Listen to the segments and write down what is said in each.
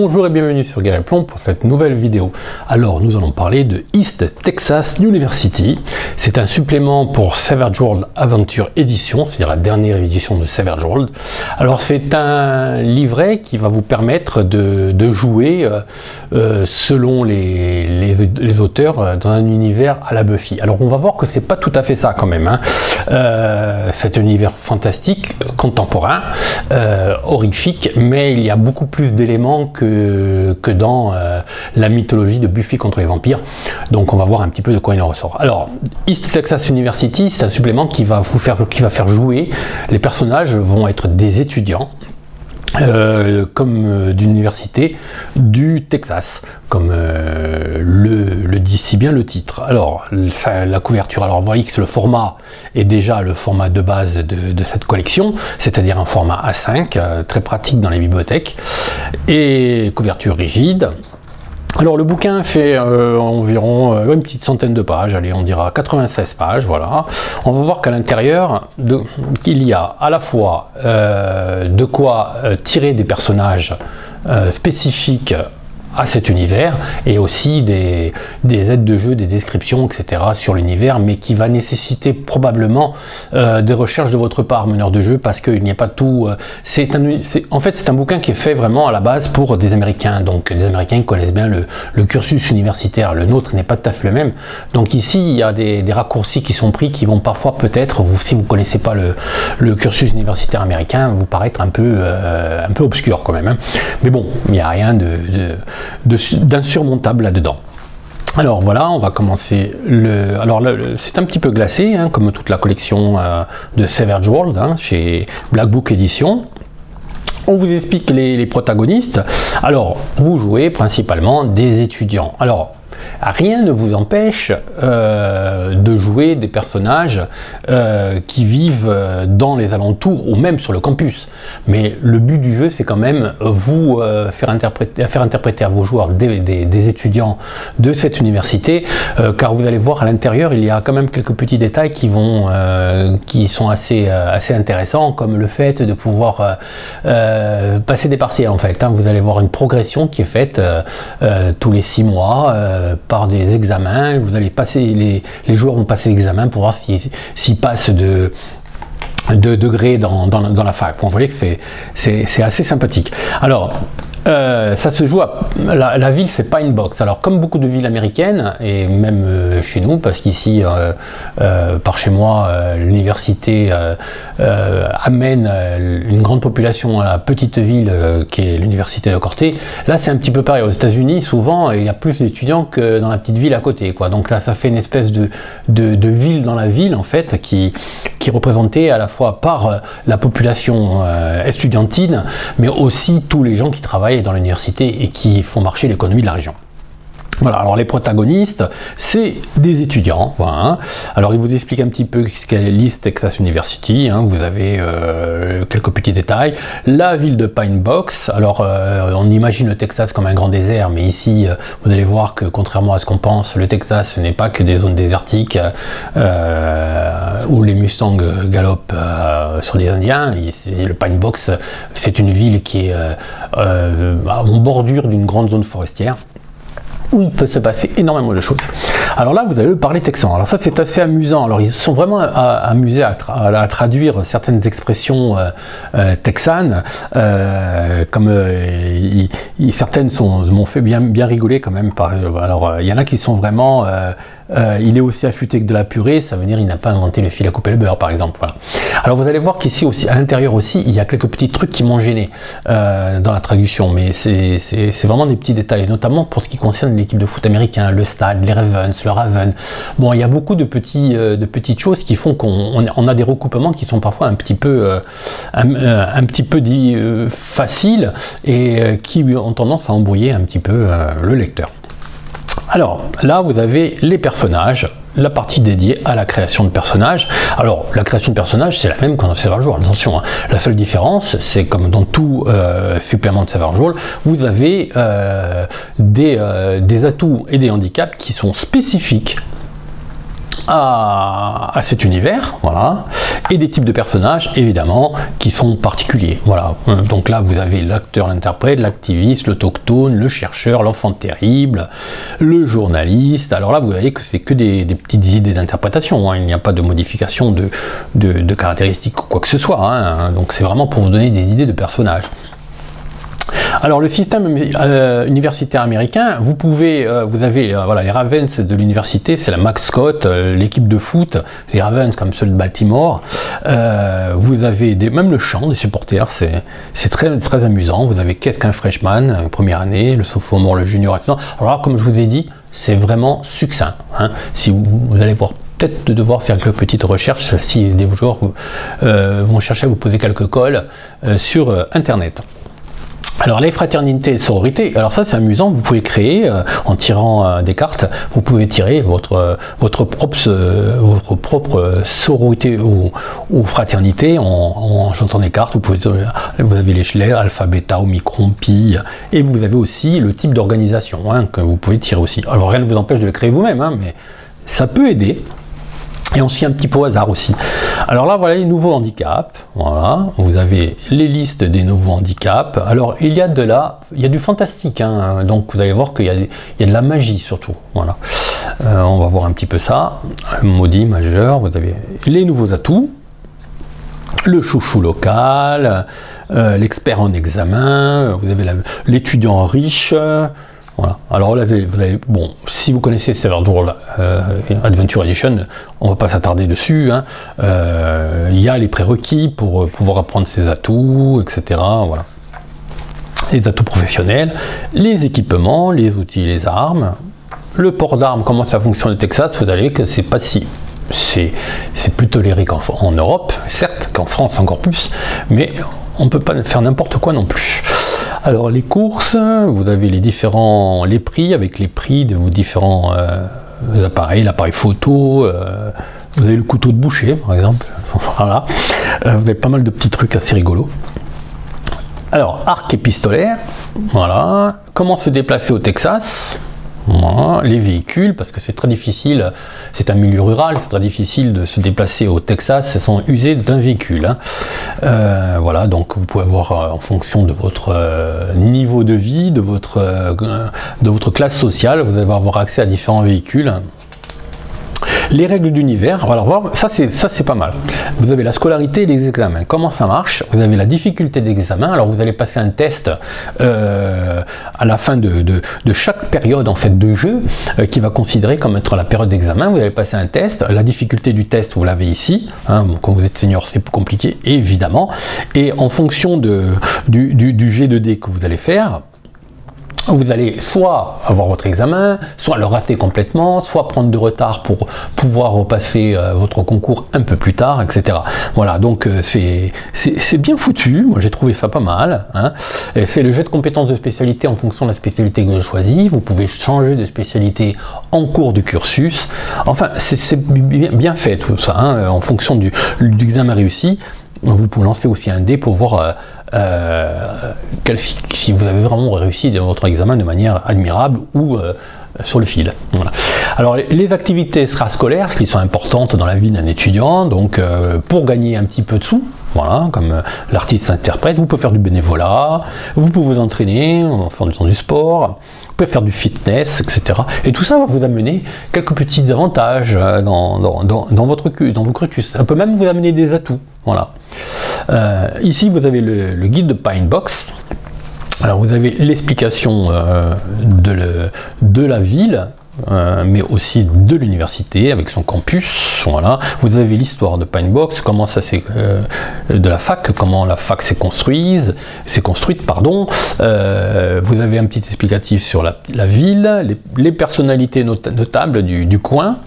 Bonjour et bienvenue sur Galaplomb pour cette nouvelle vidéo. Alors nous allons parler de East Texas University. C'est un supplément pour Savage Worlds Adventure Edition, c'est-à-dire la dernière édition de Savage Worlds. Alors c'est un livret qui va vous permettre de jouer selon les auteurs dans un univers à la Buffy. Alors on va voir que c'est pas tout à fait ça quand même, hein. C'est un univers fantastique, contemporain, horrifique, mais il y a beaucoup plus d'éléments que dans la mythologie de Buffy contre les vampires. Donc on va voir un petit peu de quoi il en ressort. Alors East Texas University, c'est un supplément qui va faire jouer. Les personnages vont être des étudiants comme d'université du Texas, comme le dit si bien le titre. Alors la couverture, alors vous voyez que le format est déjà le format de base de cette collection, c'est-à-dire un format A5, très pratique dans les bibliothèques, et couverture rigide. Alors le bouquin fait environ une petite centaine de pages, allez on dira 96 pages, voilà. On va voir qu'à l'intérieur, il y a à la fois de quoi tirer des personnages spécifiques à cet univers et aussi des aides de jeu, des descriptions, etc. sur l'univers, mais qui va nécessiter probablement des recherches de votre part, meneur de jeu, parce qu'il n'y a pas tout. En fait, c'est un bouquin qui est fait vraiment à la base pour des Américains, donc les Américains connaissent bien le cursus universitaire. Le nôtre n'est pas tout à fait le même. Donc ici, il y a des raccourcis qui sont pris qui vont parfois peut-être, si vous ne connaissez pas le cursus universitaire américain, vous paraître un peu obscur quand même, hein. Mais bon, il n'y a rien d'insurmontable là-dedans. Alors voilà, on va commencer alors c'est un petit peu glacé, hein, comme toute la collection de Savage Worlds, hein, chez Black Book Edition. On vous explique les protagonistes. Alors, vous jouez principalement des étudiants. Alors, rien ne vous empêche de jouer des personnages qui vivent dans les alentours ou même sur le campus. Mais le but du jeu, c'est quand même vous faire interpréter à vos joueurs des étudiants de cette université, car vous allez voir à l'intérieur, il y a quand même quelques petits détails qui sont assez intéressants, comme le fait de pouvoir passer des partiels en fait, hein. Vous allez voir une progression qui est faite tous les 6 mois par des examens. Vous allez passer, les joueurs vont passer l'examen pour voir s'ils passent de degrés dans la fac. Bon, vous voyez que c'est assez sympathique. Alors ça se joue la ville, c'est Pine Box. Alors comme beaucoup de villes américaines et même chez nous, parce qu'ici par chez moi l'université amène une grande population à la petite ville qui est l'université de Corté. Là c'est un petit peu pareil. Aux États-Unis souvent il y a plus d'étudiants que dans la petite ville à côté, quoi. Donc là ça fait une espèce de ville dans la ville en fait, qui est représentée à la fois par la population estudiantine, mais aussi tous les gens qui travaillent dans l'université et qui font marcher l'économie de la région. Voilà, alors les protagonistes, c'est des étudiants. Voilà, hein. Alors, il vous explique un petit peu ce qu'est l'East Texas University, hein. Vous avez quelques petits détails. La ville de Pine Box, alors on imagine le Texas comme un grand désert, mais ici, vous allez voir que contrairement à ce qu'on pense, le Texas, ce n'est pas que des zones désertiques où les Mustangs galopent sur les Indiens. Ici, le Pine Box, c'est une ville qui est en bordure d'une grande zone forestière, où il peut se passer énormément de choses. Alors là, vous allez parler texan. Alors ça, c'est assez amusant. Alors ils se sont vraiment amusés à traduire certaines expressions texanes, comme certaines m'ont fait bien rigoler quand même. Alors il y en a qui sont vraiment il est aussi affûté que de la purée, ça veut dire il n'a pas inventé le fil à couper le beurre, par exemple. Voilà. Alors vous allez voir qu'ici aussi, à l'intérieur aussi, il y a quelques petits trucs qui m'ont gêné dans la traduction, mais c'est vraiment des petits détails, notamment pour ce qui concerne l'équipe de foot américain, le stade, les Ravens, le Raven. Bon, il y a beaucoup de petites choses qui font qu'on a des recoupements qui sont parfois un petit peu faciles et qui ont tendance à embrouiller un petit peu le lecteur. Alors là, vous avez les personnages, la partie dédiée à la création de personnages. Alors la création de personnages, c'est la même qu'en Savage Worlds, attention, hein. La seule différence, c'est comme dans tout supplément de Savage Worlds, vous avez des atouts et des handicaps qui sont spécifiques à cet univers, voilà, et des types de personnages évidemment qui sont particuliers, voilà. Donc là vous avez l'acteur, l'interprète, l'activiste, l'autochtone, le chercheur, l'enfant terrible, le journaliste. Alors là vous voyez que c'est que des petites idées d'interprétation, hein. Il n'y a pas de modification de caractéristiques ou quoi que ce soit, hein. Donc c'est vraiment pour vous donner des idées de personnages. Alors le système universitaire américain, vous pouvez, vous avez voilà, les Ravens de l'université, c'est la mascotte, l'équipe de foot, les Ravens comme ceux de Baltimore. Vous avez même le chant des supporters, c'est très amusant. Vous avez qu'est-ce qu'un freshman, première année, le sophomore, le junior, etc. Alors là, comme je vous ai dit, c'est vraiment succinct, hein. Si vous allez voir peut-être de devoir faire quelques petites recherches si des joueurs vont chercher à vous poser quelques calls sur internet. Alors les fraternités et sororités, alors ça c'est amusant, vous pouvez créer, en tirant des cartes, vous pouvez tirer votre propre sororité ou fraternité en chantant des cartes. Vous avez l'échelon, alpha, bêta, omicron, pi, et vous avez aussi le type d'organisation, hein, que vous pouvez tirer aussi. Alors rien ne vous empêche de le créer vous-même, hein, mais ça peut aider. Et on se fie un petit peu au hasard aussi. Alors là, voilà les nouveaux handicaps. Voilà, vous avez les listes des nouveaux handicaps. Alors, il y a du fantastique, hein. Donc vous allez voir qu'il y a de la magie surtout. Voilà. On va voir un petit peu ça. Maudit, majeur, vous avez les nouveaux atouts. Le chouchou local, l'expert en examen, vous avez l'étudiant riche. Voilà. Alors là, vous avez, bon, si vous connaissez Savage World Adventure Edition, on ne va pas s'attarder dessus, hein. Il y a les prérequis pour pouvoir apprendre ses atouts, etc. Voilà. Les atouts professionnels, les équipements, les outils, les armes, le port d'armes, comment ça fonctionne au Texas. Vous allez voir que c'est pas si... C'est plus toléré en Europe, certes, qu'en France encore plus, mais on ne peut pas faire n'importe quoi non plus. Alors les courses, vous avez les prix avec les prix de vos différents appareils, l'appareil photo, vous avez le couteau de boucher par exemple, voilà. Vous avez pas mal de petits trucs assez rigolos. Alors arc et pistolet, voilà. Comment se déplacer au Texas? Voilà, les véhicules, parce que c'est très difficile, c'est un milieu rural, c'est très difficile de se déplacer au Texas sans user d'un véhicule, hein. Voilà, donc vous pouvez avoir en fonction de votre niveau de vie, de votre classe sociale, vous allez avoir accès à différents véhicules. Les règles d'univers, alors ça c'est pas mal. Vous avez la scolarité et les examens. Comment ça marche? Vous avez la difficulté d'examen. Alors vous allez passer un test à la fin de chaque période en fait de jeu qui va considérer comme être la période d'examen. Vous allez passer un test. La difficulté du test, vous l'avez ici, hein. Quand vous êtes senior, c'est plus compliqué, évidemment. Et en fonction du jet de dés que vous allez faire, vous allez soit avoir votre examen, soit le rater complètement, soit prendre de retard pour pouvoir repasser votre concours un peu plus tard, etc. Voilà, donc c'est bien foutu, moi j'ai trouvé ça pas mal, hein. C'est le jet de compétences de spécialité en fonction de la spécialité que vous choisissez. Vous pouvez changer de spécialité en cours du cursus. Enfin, c'est bien fait tout ça, hein, en fonction du examen réussi. Vous pouvez lancer aussi un dé pour voir si vous avez vraiment réussi dans votre examen de manière admirable ou sur le fil. Voilà. Alors les activités extrascolaires qui sont importantes dans la vie d'un étudiant, donc pour gagner un petit peu de sous, voilà, comme l'artiste interprète, vous pouvez faire du bénévolat, vous pouvez vous entraîner, en faisant du sport, vous pouvez faire du fitness, etc. Et tout ça va vous amener quelques petits avantages dans vos cursus. Ça peut même vous amener des atouts. Voilà. Ici, vous avez le guide de Pinebox. Alors, vous avez l'explication de la ville, mais aussi de l'université avec son campus. Voilà. Vous avez l'histoire de Pinebox, comment ça s'est de la fac, comment la fac s'est construite, pardon. Vous avez un petit explicatif sur la ville, les personnalités notables du coin.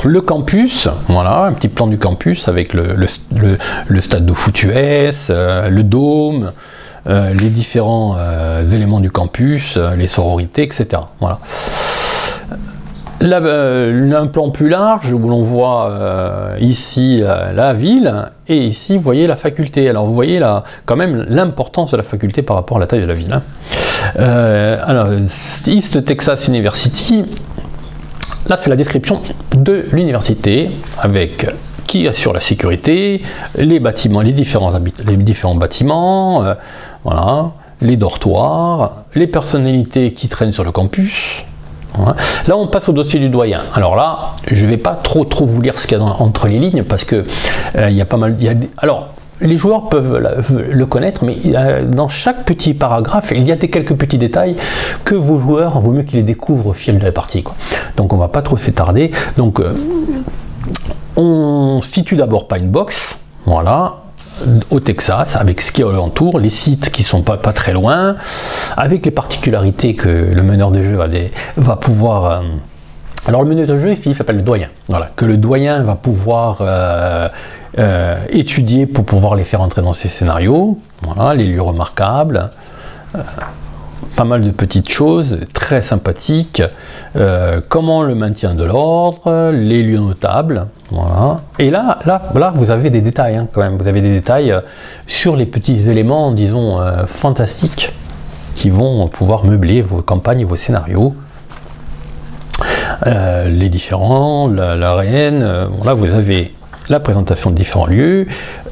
Le campus, voilà, un petit plan du campus avec le stade de foot US, le dôme, les différents éléments du campus, les sororités, etc. Voilà. Là, un plan plus large où l'on voit ici la ville et ici vous voyez la faculté. Alors vous voyez là quand même l'importance de la faculté par rapport à la taille de la ville, hein. Alors East Texas University. là c'est la description de l'université avec qui assure la sécurité, les bâtiments, les différents bâtiments, voilà, les dortoirs, les personnalités qui traînent sur le campus. Voilà. Là on passe au dossier du doyen. Alors là je ne vais pas trop vous lire ce qu'il y a entre les lignes parce que il y a pas mal. Alors les joueurs peuvent le connaître, mais dans chaque petit paragraphe, il y a quelques petits détails que vos joueurs, vaut mieux qu'ils les découvrent au fil de la partie, quoi. Donc on va pas trop s'étarder. Donc on situe d'abord Pinebox, voilà, au Texas, avec ce qui l'entoure, les sites qui sont pas très loin, avec les particularités que le meneur de jeu va pouvoir... alors le meneur de jeu ici, il s'appelle le doyen, voilà, que le doyen va pouvoir étudier pour pouvoir les faire entrer dans ses scénarios, voilà, les lieux remarquables, pas mal de petites choses très sympathiques, comment le maintien de l'ordre, les lieux notables, voilà. Et là vous avez des détails, hein, quand même, vous avez des détails sur les petits éléments, disons, fantastiques qui vont pouvoir meubler vos campagnes et vos scénarios. Les différents, la reine, là vous avez la présentation de différents lieux,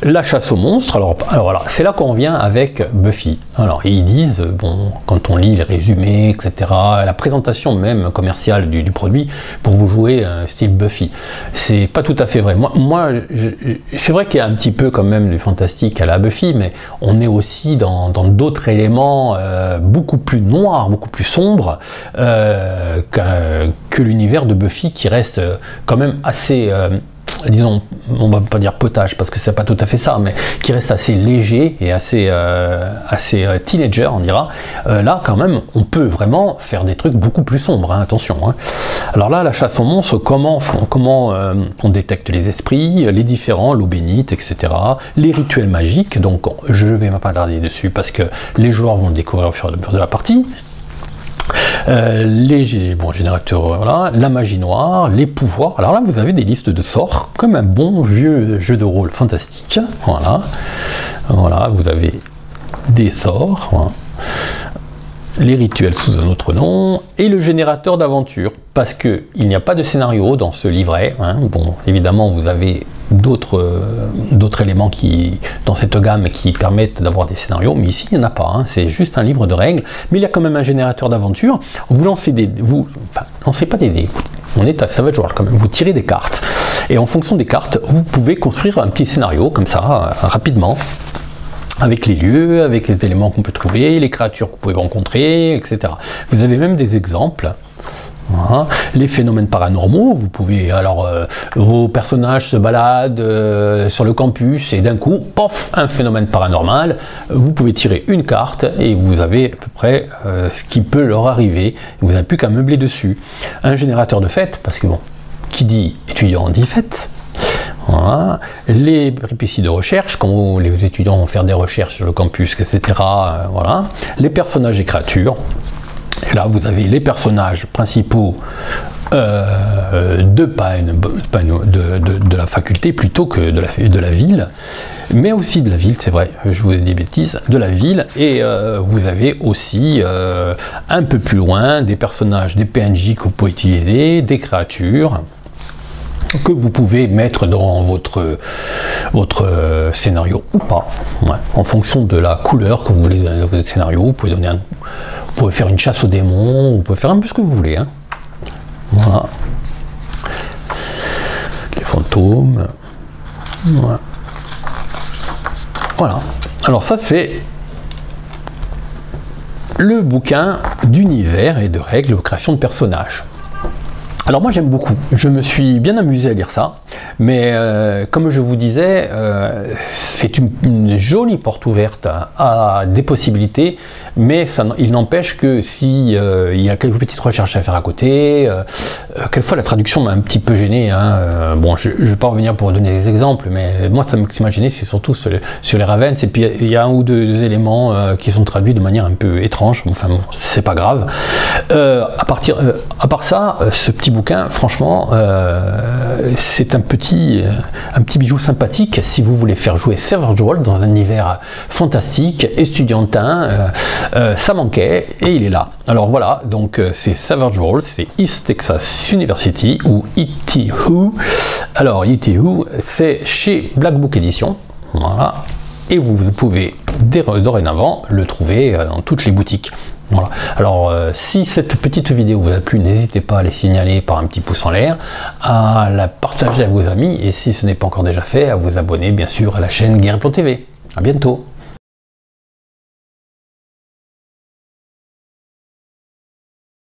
la chasse aux monstres. Alors voilà, c'est là qu'on vient avec Buffy. Alors ils disent, bon, quand on lit les résumés, etc., la présentation même commerciale du produit, pour vous jouer style Buffy, c'est pas tout à fait vrai. Moi c'est vrai qu'il y a un petit peu quand même du fantastique à la Buffy, mais on est aussi dans d'autres éléments beaucoup plus noirs, beaucoup plus sombres que l'univers de Buffy, qui reste quand même assez... disons, on va pas dire potage parce que c'est pas tout à fait ça, mais qui reste assez léger et assez teenager, on dira. Là quand même on peut vraiment faire des trucs beaucoup plus sombres, hein, attention, hein. Alors là, la chasse aux monstres, comment on détecte les esprits, les différents, l'eau bénite, etc., les rituels magiques, donc je vais pas m'attarder dessus parce que les joueurs vont le découvrir au fur et à mesure de la partie. Les générateurs, voilà, la magie noire, les pouvoirs. Alors là vous avez des listes de sorts comme un bon vieux jeu de rôle fantastique, voilà, voilà, vous avez des sorts, voilà, les rituels sous un autre nom, et le générateur d'aventure, parce que il n'y a pas de scénario dans ce livret, hein. Bon, évidemment vous avez d'autres éléments qui, dans cette gamme, qui permettent d'avoir des scénarios, mais ici il n'y en a pas, hein. C'est juste un livre de règles, mais il y a quand même un générateur d'aventure. Vous lancez lancez pas des dés, on est à Savage World quand même, vous tirez des cartes, et en fonction des cartes, vous pouvez construire un petit scénario comme ça, rapidement, avec les lieux, avec les éléments qu'on peut trouver, les créatures que vous pouvez rencontrer, etc. Vous avez même des exemples. Voilà. Les phénomènes paranormaux, vous pouvez, alors vos personnages se baladent sur le campus et d'un coup, pof, un phénomène paranormal, vous pouvez tirer une carte et vous avez à peu près ce qui peut leur arriver, vous n'avez plus qu'à meubler dessus. Un générateur de fêtes, parce que bon, qui dit étudiant dit fête. Voilà. Les péripéties de recherche, quand les étudiants vont faire des recherches sur le campus, etc. Voilà. Les personnages et créatures. Et là, vous avez les personnages principaux de la faculté plutôt que de la ville, mais aussi de la ville, c'est vrai, je vous ai dit des bêtises, de la ville, et vous avez aussi un peu plus loin des personnages, des PNJ que vous pouvez utiliser, des créatures que vous pouvez mettre dans votre scénario ou pas, ouais, en fonction de la couleur que vous voulez dans votre scénario. Vous pouvez vous pouvez faire une chasse aux démons, vous pouvez faire un peu ce que vous voulez, hein. Voilà. Les fantômes. Voilà. Voilà. Alors ça c'est le bouquin d'univers et de règles de création de personnages. Alors moi j'aime beaucoup, je me suis bien amusé à lire ça, mais comme je vous disais, c'est une jolie porte ouverte à des possibilités, mais il n'empêche que si il y a quelques petites recherches à faire à côté, quelquefois la traduction m'a un petit peu gêné, hein. Bon, je ne vais pas revenir pour donner des exemples, mais moi ce qui m'a gêné c'est surtout sur les Ravens, et puis il y a un ou deux éléments qui sont traduits de manière un peu étrange, enfin bon, c'est pas grave. À part ça, ce petit bouquin, franchement, c'est un petit bijou sympathique si vous voulez faire jouer Savage Worlds dans un univers fantastique, estudiantin. Ça manquait et il est là. Alors voilà, donc c'est Savage Worlds, c'est East Texas University ou ETU. Alors ETU, c'est chez Black Book Edition. Voilà. Et vous pouvez dorénavant le trouver dans toutes les boutiques. Voilà. Alors si cette petite vidéo vous a plu, n'hésitez pas à les signaler par un petit pouce en l'air, à la partager à vos amis et si ce n'est pas encore déjà fait, à vous abonner bien sûr à la chaîne Gameplay TV. À bientôt.